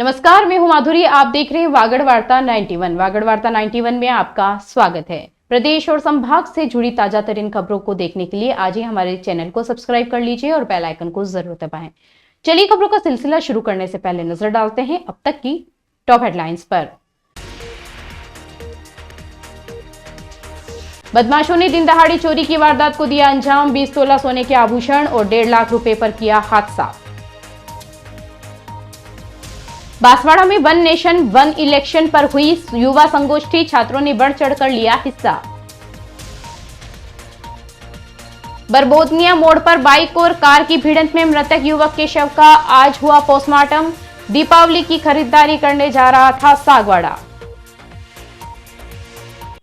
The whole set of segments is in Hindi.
नमस्कार, मैं हूं माधुरी। आप देख रहे हैं वागड़ वार्ता 91। वागड़ वार्ता 91 में आपका स्वागत है। प्रदेश और संभाग से जुड़ी ताजा तरीन खबरों को देखने के लिए आज ही हमारे चैनल को सब्सक्राइब कर लीजिए और बेल आइकन को जरूर दबाएं। चलिए खबरों का सिलसिला शुरू करने से पहले नजर डालते हैं अब तक की टॉप हेडलाइंस पर। बदमाशों ने दिन दहाड़ी चोरी की वारदात को दिया अंजाम। 20 तोला सोने के आभूषण और 1.5 लाख रुपए पर किया हादसा। बांसवाड़ा में वन नेशन वन इलेक्शन पर हुई युवा संगोष्ठी, छात्रों ने बढ़ चढ़कर लिया हिस्सा। बरबोदनिया मोड़ पर बाइक और कार की भिड़ंत में मृतक युवक के शव का आज हुआ पोस्टमार्टम। दीपावली की खरीदारी करने जा रहा था सागवाड़ा।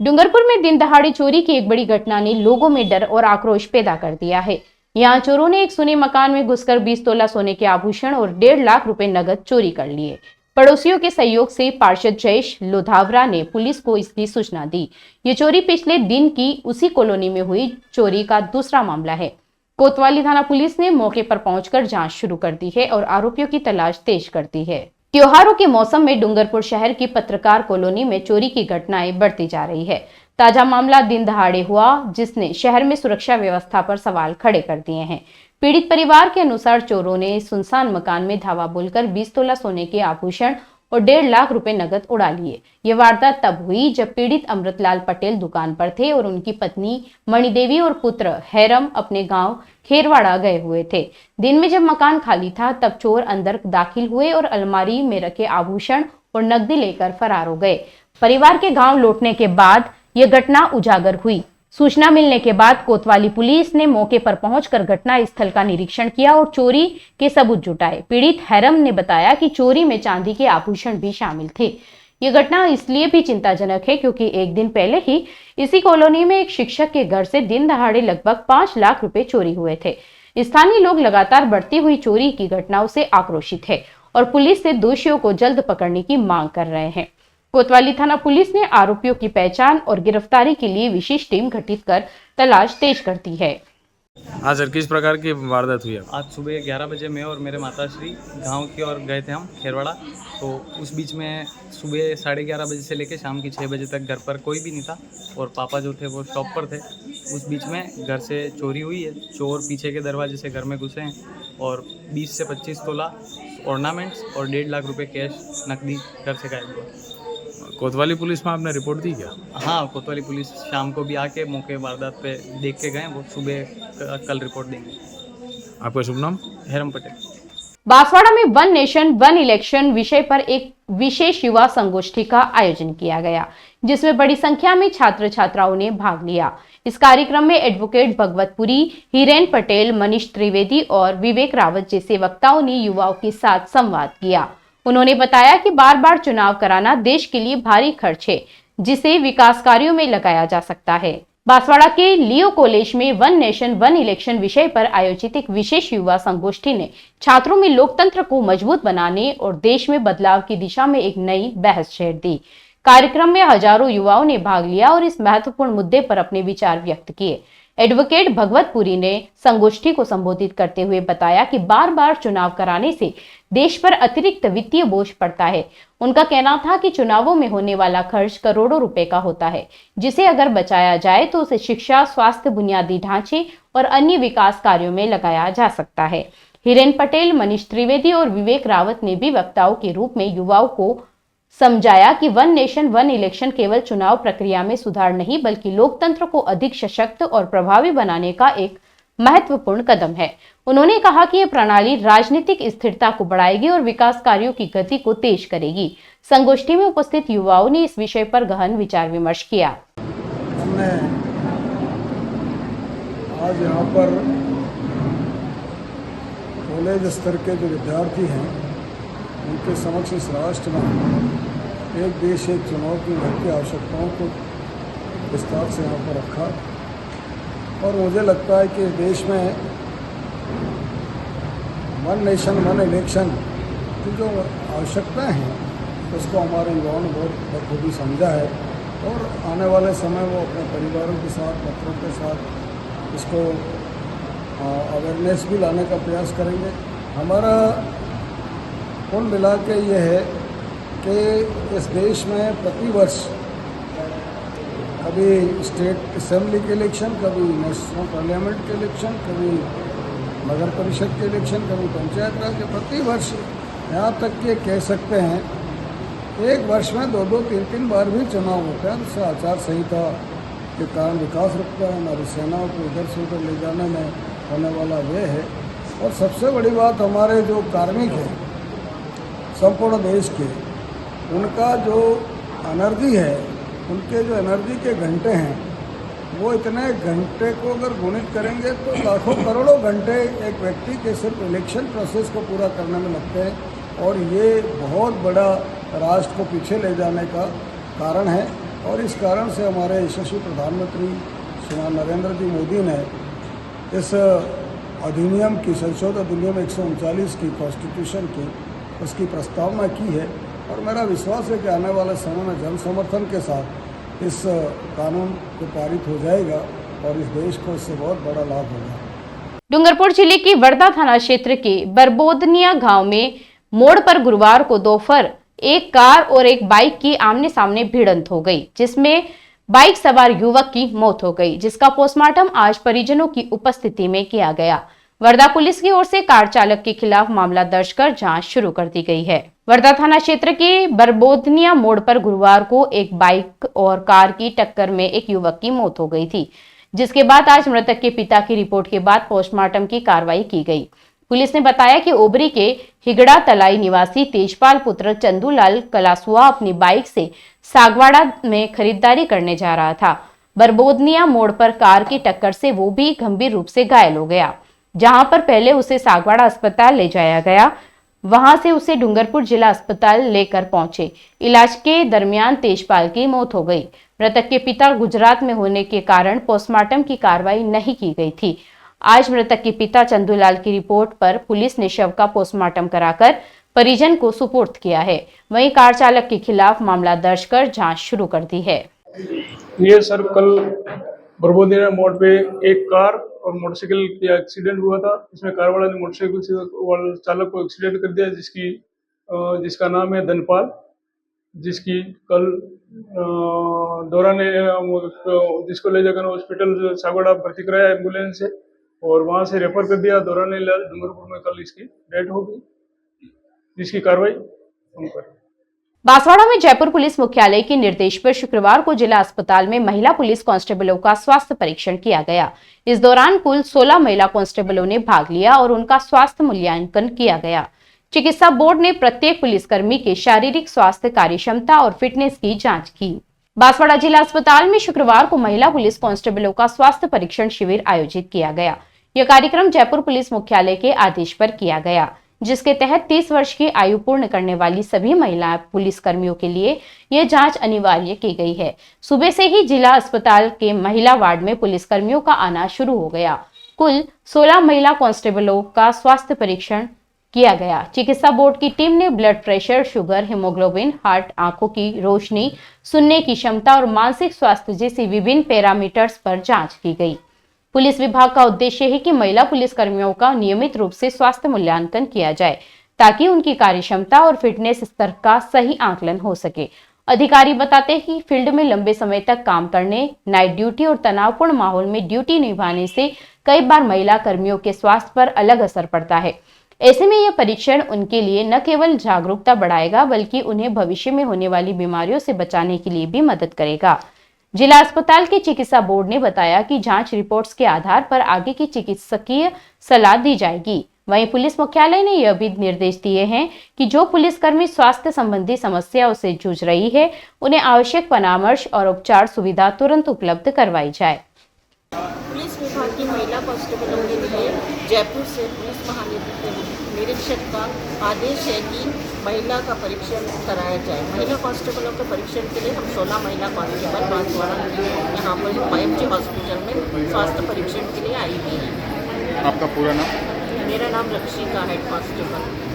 डूंगरपुर में दिन दहाड़ी चोरी की एक बड़ी घटना ने लोगों में डर और आक्रोश पैदा कर दिया है। यहां चोरों ने एक सुने मकान में घुसकर 20 तोला सोने के आभूषण और 1.5 लाख रुपए नगद चोरी कर लिए। पड़ोसियों के सहयोग से पार्षद जयेश लोधावरा ने पुलिस को इसकी सूचना दी। ये चोरी पिछले दिन की उसी कॉलोनी में हुई चोरी का दूसरा मामला है। कोतवाली थाना पुलिस ने मौके पर पहुंचकर जांच शुरू कर दी है और आरोपियों की तलाश तेज कर दी है। त्योहारों के मौसम में डूंगरपुर शहर की पत्रकार कॉलोनी में चोरी की घटनाएं बढ़ती जा रही है। ताजा मामला दिन दहाड़े हुआ, जिसने शहर में सुरक्षा व्यवस्था पर सवाल खड़े कर दिए हैं। पीड़ित परिवार के अनुसार चोरों ने सुनसान मकान में धावा बोलकर 20 तोला सोने के आभूषण और 1.5 लाख रुपए नगद उड़ा लिए। ये वारदात तब हुई जब पीड़ित अमृतलाल पटेल दुकान पर थे और उनकी पत्नी मणिदेवी और पुत्र हैरम अपने गांव खेरवाड़ा गए हुए थे। दिन में जब मकान खाली था तब चोर अंदर दाखिल हुए और अलमारी में रखे आभूषण और नकदी लेकर फरार हो गए। परिवार के गांव लौटने के बाद यह घटना उजागर हुई। सूचना मिलने के बाद कोतवाली पुलिस ने मौके पर पहुंचकर घटना स्थल का निरीक्षण किया और चोरी के सबूत जुटाए। पीड़ित हैरम ने बताया कि चोरी में चांदी के आभूषण भी शामिल थे। ये घटना इसलिए भी चिंताजनक है क्योंकि एक दिन पहले ही इसी कॉलोनी में एक शिक्षक के घर से दिन दहाड़े लगभग 5 लाख रुपए चोरी हुए थे। स्थानीय लोग लगातार बढ़ती हुई चोरी की घटनाओं से आक्रोशित है और पुलिस से दोषियों को जल्द पकड़ने की मांग कर रहे हैं। कोतवाली थाना पुलिस ने आरोपियों की पहचान और गिरफ्तारी के लिए विशेष टीम गठित कर तलाश तेज कर दी है। हाँ सर, किस प्रकार की वारदात हुई है? आज सुबह 11 बजे मैं और मेरे माताश्री गांव की ओर गए थे हम खेरवाड़ा। तो उस बीच में सुबह 11:30 बजे से लेकर शाम की 6 बजे तक घर पर कोई भी नहीं था और पापा जो थे वो शॉप पर थे। उस बीच में घर से चोरी हुई है। चोर पीछे के दरवाजे से घर में घुसे हैं और 20 से 25 तोला ऑर्नामेंट्स और 1.5 लाख रुपए कैश नकदी घर से गायब हुआ। कोतवाली पुलिस में आपने रिपोर्ट दी क्या? हाँ, कोतवाली पुलिस शाम को भी आके मौके वारदात पे देख के गए। वो सुबह कल रिपोर्ट देंगे। आपका शुभ नाम? हैरम पटेल। बांसवाड़ा में वन नेशन वन इलेक्शन विषय पर एक विशेष युवा संगोष्ठी का आयोजन किया गया, जिसमें बड़ी संख्या में छात्र छात्राओं ने भाग लिया। इस कार्यक्रम में एडवोकेट भगवतपुरी, हिरेन पटेल, मनीष त्रिवेदी और विवेक रावत जैसे वक्ताओं ने युवाओं के साथ संवाद किया। उन्होंने बताया कि बार बार चुनाव कराना देश के लिए भारी खर्च है, जिसे विकास कार्यों में लगाया जा सकता है। बांसवाड़ा के लियो कॉलेज में वन नेशन वन इलेक्शन विषय पर आयोजित एक विशेष युवा संगोष्ठी ने छात्रों में लोकतंत्र को मजबूत बनाने और देश में बदलाव की दिशा में एक नई बहस छेड़ दी। कार्यक्रम में हजारों युवाओं ने भाग लिया और इस महत्वपूर्ण मुद्दे पर अपने विचार व्यक्त किए। एडवोकेट भगवतपुरी ने संगोष्ठी को संबोधित करते हुए बताया कि बार बार चुनाव कराने से देश पर अतिरिक्त वित्तीय बोझ पड़ता है। उनका कहना था कि चुनावों में होने वाला खर्च करोड़ों रुपए का होता है, जिसे अगर बचाया जाए तो उसे शिक्षा, स्वास्थ्य, बुनियादी ढांचे और अन्य विकास कार्यों में लगाया जा सकता है। हिरेन पटेल, मनीष त्रिवेदी और विवेक रावत ने भी वक्ताओं के रूप में युवाओं को समझाया कि वन नेशन वन इलेक्शन केवल चुनाव प्रक्रिया में सुधार नहीं बल्कि लोकतंत्र को अधिक सशक्त और प्रभावी बनाने का एक महत्वपूर्ण कदम है। उन्होंने कहा कि यह प्रणाली राजनीतिक स्थिरता को बढ़ाएगी और विकास कार्यों की गति को तेज करेगी। संगोष्ठी में उपस्थित युवाओं ने इस विषय पर गहन विचार विमर्श किया। हमने आज यहाँ पर कॉलेज स्तर के जो विद्यार्थी हैं उनके समक्ष इस राष्ट्र में एक देश एक चुनाव की बढ़ती आवश्यकताओं को विस्तार से यहाँ पर रखा और मुझे लगता है कि इस देश में वन नेशन वन इलेक्शन की जो आवश्यकताएं हैं उसको हमारे युवाओं ने बहुत बखूबी समझा है और आने वाले समय वो अपने परिवारों के साथ, मित्रों के साथ इसको अवेयरनेस भी लाने का प्रयास करेंगे। हमारा कुल मिला के ये है कि इस देश में प्रतिवर्ष कभी स्टेट असेंबली के इलेक्शन, कभी नेशनल पार्लियामेंट के इलेक्शन, कभी नगर परिषद के इलेक्शन, कभी पंचायत राज के, प्रतिवर्ष यहाँ तक कि कह सकते हैं एक वर्ष में 2-2, 3-3 बार भी चुनाव होता है। इससे आचार संहिता के कारण विकास रुकता है। हमारी सेनाओं को इधर से उधर ले जाने में होने वाला ये है। और सबसे बड़ी बात, हमारे जो कार्मिक हैं संपूर्ण देश के, उनका जो एनर्जी है, उनके जो एनर्जी के घंटे हैं, वो इतने घंटे को अगर गुणित करेंगे तो लाखों करोड़ों घंटे एक व्यक्ति के सिर्फ इलेक्शन प्रोसेस को पूरा करने में लगते हैं। और ये बहुत बड़ा राष्ट्र को पीछे ले जाने का कारण है। और इस कारण से हमारे यशस्वी प्रधानमंत्री श्रीमान नरेंद्र जी मोदी ने इस अधिनियम की, संशोधित अधिनियम 139 की, कॉन्स्टिट्यूशन की, उसकी प्रस्तावना की है। और मेरा विश्वास है कि आने वाले समय में जन समर्थन के साथ इस कानून को पारित हो जाएगा और इस देश को इससे बहुत बड़ा लाभ होगा। डूंगरपुर जिले की वर्धा थाना क्षेत्र के बरबोदनिया गांव में मोड़ पर गुरुवार को दोपहर एक कार और एक बाइक की आमने सामने भिड़ंत हो गई, जिसमें बाइक सवार युवक की मौत हो गई, जिसका पोस्टमार्टम आज परिजनों की उपस्थिति में किया गया। वर्धा पुलिस की ओर से कार चालक के खिलाफ मामला दर्ज कर जांच शुरू कर दी गई है। वर्धा थाना क्षेत्र के बरबोदनिया मोड़ पर गुरुवार को एक बाइक और कार की टक्कर में एक युवक की मौत हो गई थी, जिसके बाद आज मृतक के पिता की रिपोर्ट के बाद पोस्टमार्टम की कार्रवाई की गई। पुलिस ने बताया कि ओबरी के हिगड़ा तलाई निवासी तेजपाल पुत्र चंदूलाल कलासुआ अपनी बाइक से सागवाड़ा में खरीदारी करने जा रहा था। बरबोदनिया मोड़ पर कार की टक्कर से वो भी गंभीर रूप से घायल हो गया, जहां पर पहले उसे सागवाड़ा अस्पताल ले जाया गया, वहां से उसे डूंगरपुर जिला अस्पताल लेकर पहुंचे। इलाज के दरमियान तेजपाल की मौत हो गई। मृतक के पिता गुजरात में होने के कारण पोस्टमार्टम की कार्रवाई नहीं की गई थी। आज मृतक के पिता चंदूलाल की रिपोर्ट पर पुलिस ने शव का पोस्टमार्टम कराकर परिजन को सुपुर्द किया है। वहीं कार चालक के खिलाफ मामला दर्ज कर जांच शुरू कर दी है। ये सर कल बरबोदिया मोड़ पे एक कार और मोटरसाइकिल का एक्सीडेंट हुआ था। इसमें कार वाला ने मोटरसाइकिल से वाले चालक को एक्सीडेंट कर दिया, जिसका नाम है धनपाल, जिसकी कल दौरान जिसको ले जाकर हॉस्पिटल सागवाड़ा भर्ती कराया एम्बुलेंस से और वहां से रेफर कर दिया। दौरान इलाज डूंगरपुर में कल इसकी डेथ हो गई, जिसकी कार्रवाई हम कर। बांसवाड़ा में जयपुर पुलिस मुख्यालय के निर्देश पर शुक्रवार को जिला अस्पताल में महिला पुलिस कांस्टेबलों का स्वास्थ्य परीक्षण किया गया। इस दौरान कुल 16 महिला कांस्टेबलों ने भाग लिया और उनका स्वास्थ्य मूल्यांकन किया गया। चिकित्सा बोर्ड ने प्रत्येक पुलिसकर्मी के शारीरिक स्वास्थ्य, कार्यक्षमता और फिटनेस की जांच की। बांसवाड़ा जिला अस्पताल में शुक्रवार को महिला पुलिस कांस्टेबलों का स्वास्थ्य परीक्षण शिविर आयोजित किया गया। यह कार्यक्रम जयपुर पुलिस मुख्यालय के आदेश पर किया गया, जिसके तहत 30 वर्ष की आयु पूर्ण करने वाली सभी महिला पुलिसकर्मियों के लिए यह जांच अनिवार्य की गई है। सुबह से ही जिला अस्पताल के महिला वार्ड में पुलिसकर्मियों का आना शुरू हो गया। कुल 16 महिला कांस्टेबलों का स्वास्थ्य परीक्षण किया गया। चिकित्सा बोर्ड की टीम ने blood pressure, sugar, haemoglobin, heart, आंखों की रोशनी, सुनने की क्षमता और मानसिक स्वास्थ्य जैसी विभिन्न पैरामीटर्स पर जांच की गई। पुलिस विभाग का उद्देश्य है कि महिला पुलिसकर्मियों का नियमित रूप से स्वास्थ्य मूल्यांकन किया जाए, ताकि उनकी कार्यक्षमता और फिटनेस स्तर का सही आकलन हो सके। अधिकारी बताते हैं कि फील्ड में लंबे समय तक काम करने, नाइट ड्यूटी और तनावपूर्ण माहौल में ड्यूटी निभाने से कई बार महिला कर्मियों के स्वास्थ्य पर अलग असर पड़ता है। ऐसे में यह परीक्षण उनके लिए न केवल जागरूकता बढ़ाएगा, बल्कि उन्हें भविष्य में होने वाली बीमारियों से बचाने के लिए भी मदद करेगा। जिला अस्पताल के चिकित्सा बोर्ड ने बताया कि जांच रिपोर्ट्स के आधार पर आगे की चिकित्सकीय सलाह दी जाएगी। वहीं पुलिस मुख्यालय ने यह भी निर्देश दिए हैं कि जो पुलिसकर्मी स्वास्थ्य संबंधी समस्याओं से जूझ रही है, उन्हें आवश्यक परामर्श और उपचार सुविधा तुरंत उपलब्ध करवाई जाए। पुलिस विभाग की महिला कांस्टेबलों के लिए जयपुर से पुलिस महानिरीक्षक का आदेश है कि महिला का परीक्षण कराया जाए। महिला कांस्टेबलों के परीक्षण के लिए हम 16 महिला कांस्टेबल बांसवाड़ा यहाँ पर पाएमजी हॉस्पिटल में स्वास्थ्य परीक्षण के लिए आई हुई है। आपका पूरा नाम? मेरा नाम रक्षिका, हेड कांस्टेबल।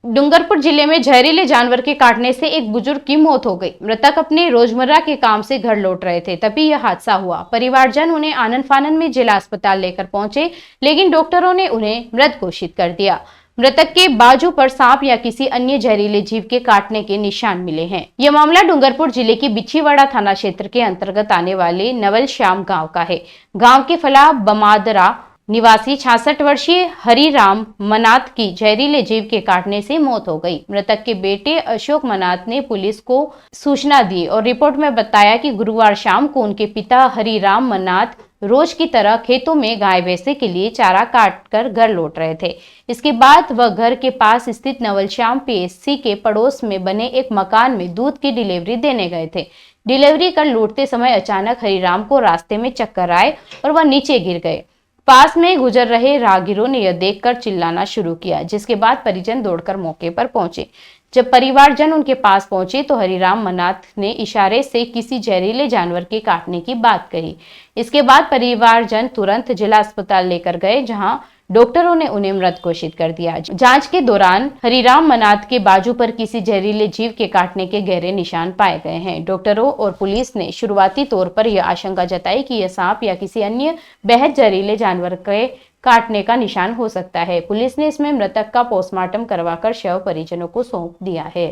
डूंगरपुर जिले में जहरीले जानवर के काटने से एक बुजुर्ग की मौत हो गई। मृतक अपने रोजमर्रा के काम से घर लौट रहे थे, तभी यह हादसा हुआ। परिवारजन उन्हें आनन फानन में जिला अस्पताल लेकर पहुंचे, लेकिन डॉक्टरों ने उन्हें मृत घोषित कर दिया। मृतक के बाजू पर सांप या किसी अन्य जहरीले जीव के काटने के निशान मिले हैं। यह मामला डूंगरपुर जिले के बिछीवाड़ा थाना क्षेत्र के अंतर्गत आने वाले नवल श्याम गांव का है। गांव के फला बमादरा निवासी 66 वर्षीय हरिराम मनात की जहरीले जीव के काटने से मौत हो गई। मृतक के बेटे अशोक मनात ने पुलिस को सूचना दी और रिपोर्ट में बताया कि गुरुवार शाम को उनके पिता हरिराम मनात रोज की तरह खेतों में गाय भैंसे के लिए चारा काट कर घर लौट रहे थे। इसके बाद वह घर के पास स्थित नवलश्याम पीएससी के पड़ोस में बने एक मकान में दूध की डिलीवरी देने गए थे। डिलीवरी कर लौटते समय अचानक हरिराम को रास्ते में चक्कर आए और वह नीचे गिर गए। पास में गुजर रहे राहगीरों ने यह देखकर चिल्लाना शुरू किया, जिसके बाद परिजन दौड़कर मौके पर पहुंचे। जब परिवारजन उनके पास पहुंचे तो हरिराम मनात ने इशारे से किसी जहरीले जानवर के काटने की बात कही। इसके बाद परिवारजन तुरंत जिला अस्पताल लेकर गए, जहां डॉक्टरों ने उन्हें मृत घोषित कर दिया। जांच के दौरान हरिराम मनात के बाजू पर किसी जहरीले जीव के काटने के गहरे निशान पाए गए हैं। डॉक्टरों और पुलिस ने शुरुआती तौर पर यह आशंका जताई कि यह सांप या किसी अन्य बेहद जहरीले जानवर के काटने का निशान हो सकता है। पुलिस ने इसमें मृतक का पोस्टमार्टम करवाकर शव परिजनों को सौंप दिया है।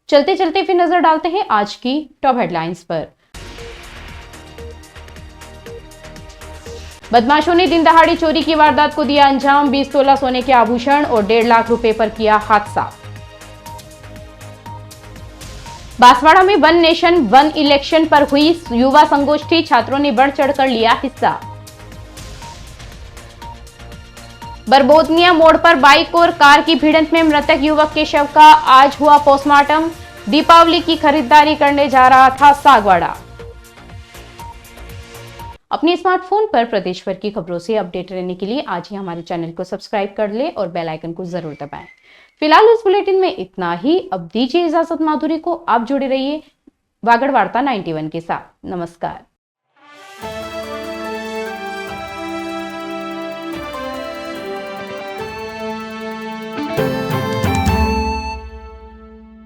चलते चलते फिर नजर डालते हैं आज की टॉप हेडलाइंस पर। बदमाशों ने दिन दहाड़ी चोरी की वारदात को दिया अंजाम। 20 तोला सोने के आभूषण और 1.5 लाख रुपए पर किया हादसा। बांसवाड़ा में वन नेशन वन इलेक्शन पर हुई युवा संगोष्ठी, छात्रों ने बढ़ चढ़कर लिया हिस्सा। बरबोदनिया मोड़ पर बाइक और कार की भिड़ंत में मृतक युवक के शव का आज हुआ पोस्टमार्टम। दीपावली की खरीदारी करने जा रहा था सागवाड़ा। अपने स्मार्टफोन पर प्रदेश भर की खबरों से अपडेट रहने के लिए आज ही हमारे चैनल को सब्सक्राइब कर ले और बेल आइकन को जरूर दबाएं। फिलहाल इस बुलेटिन में इतना ही। अब दीजिए इजाजत माधुरी को। आप जुड़े रहिए वागड़ वार्ता 91 के साथ। नमस्कार।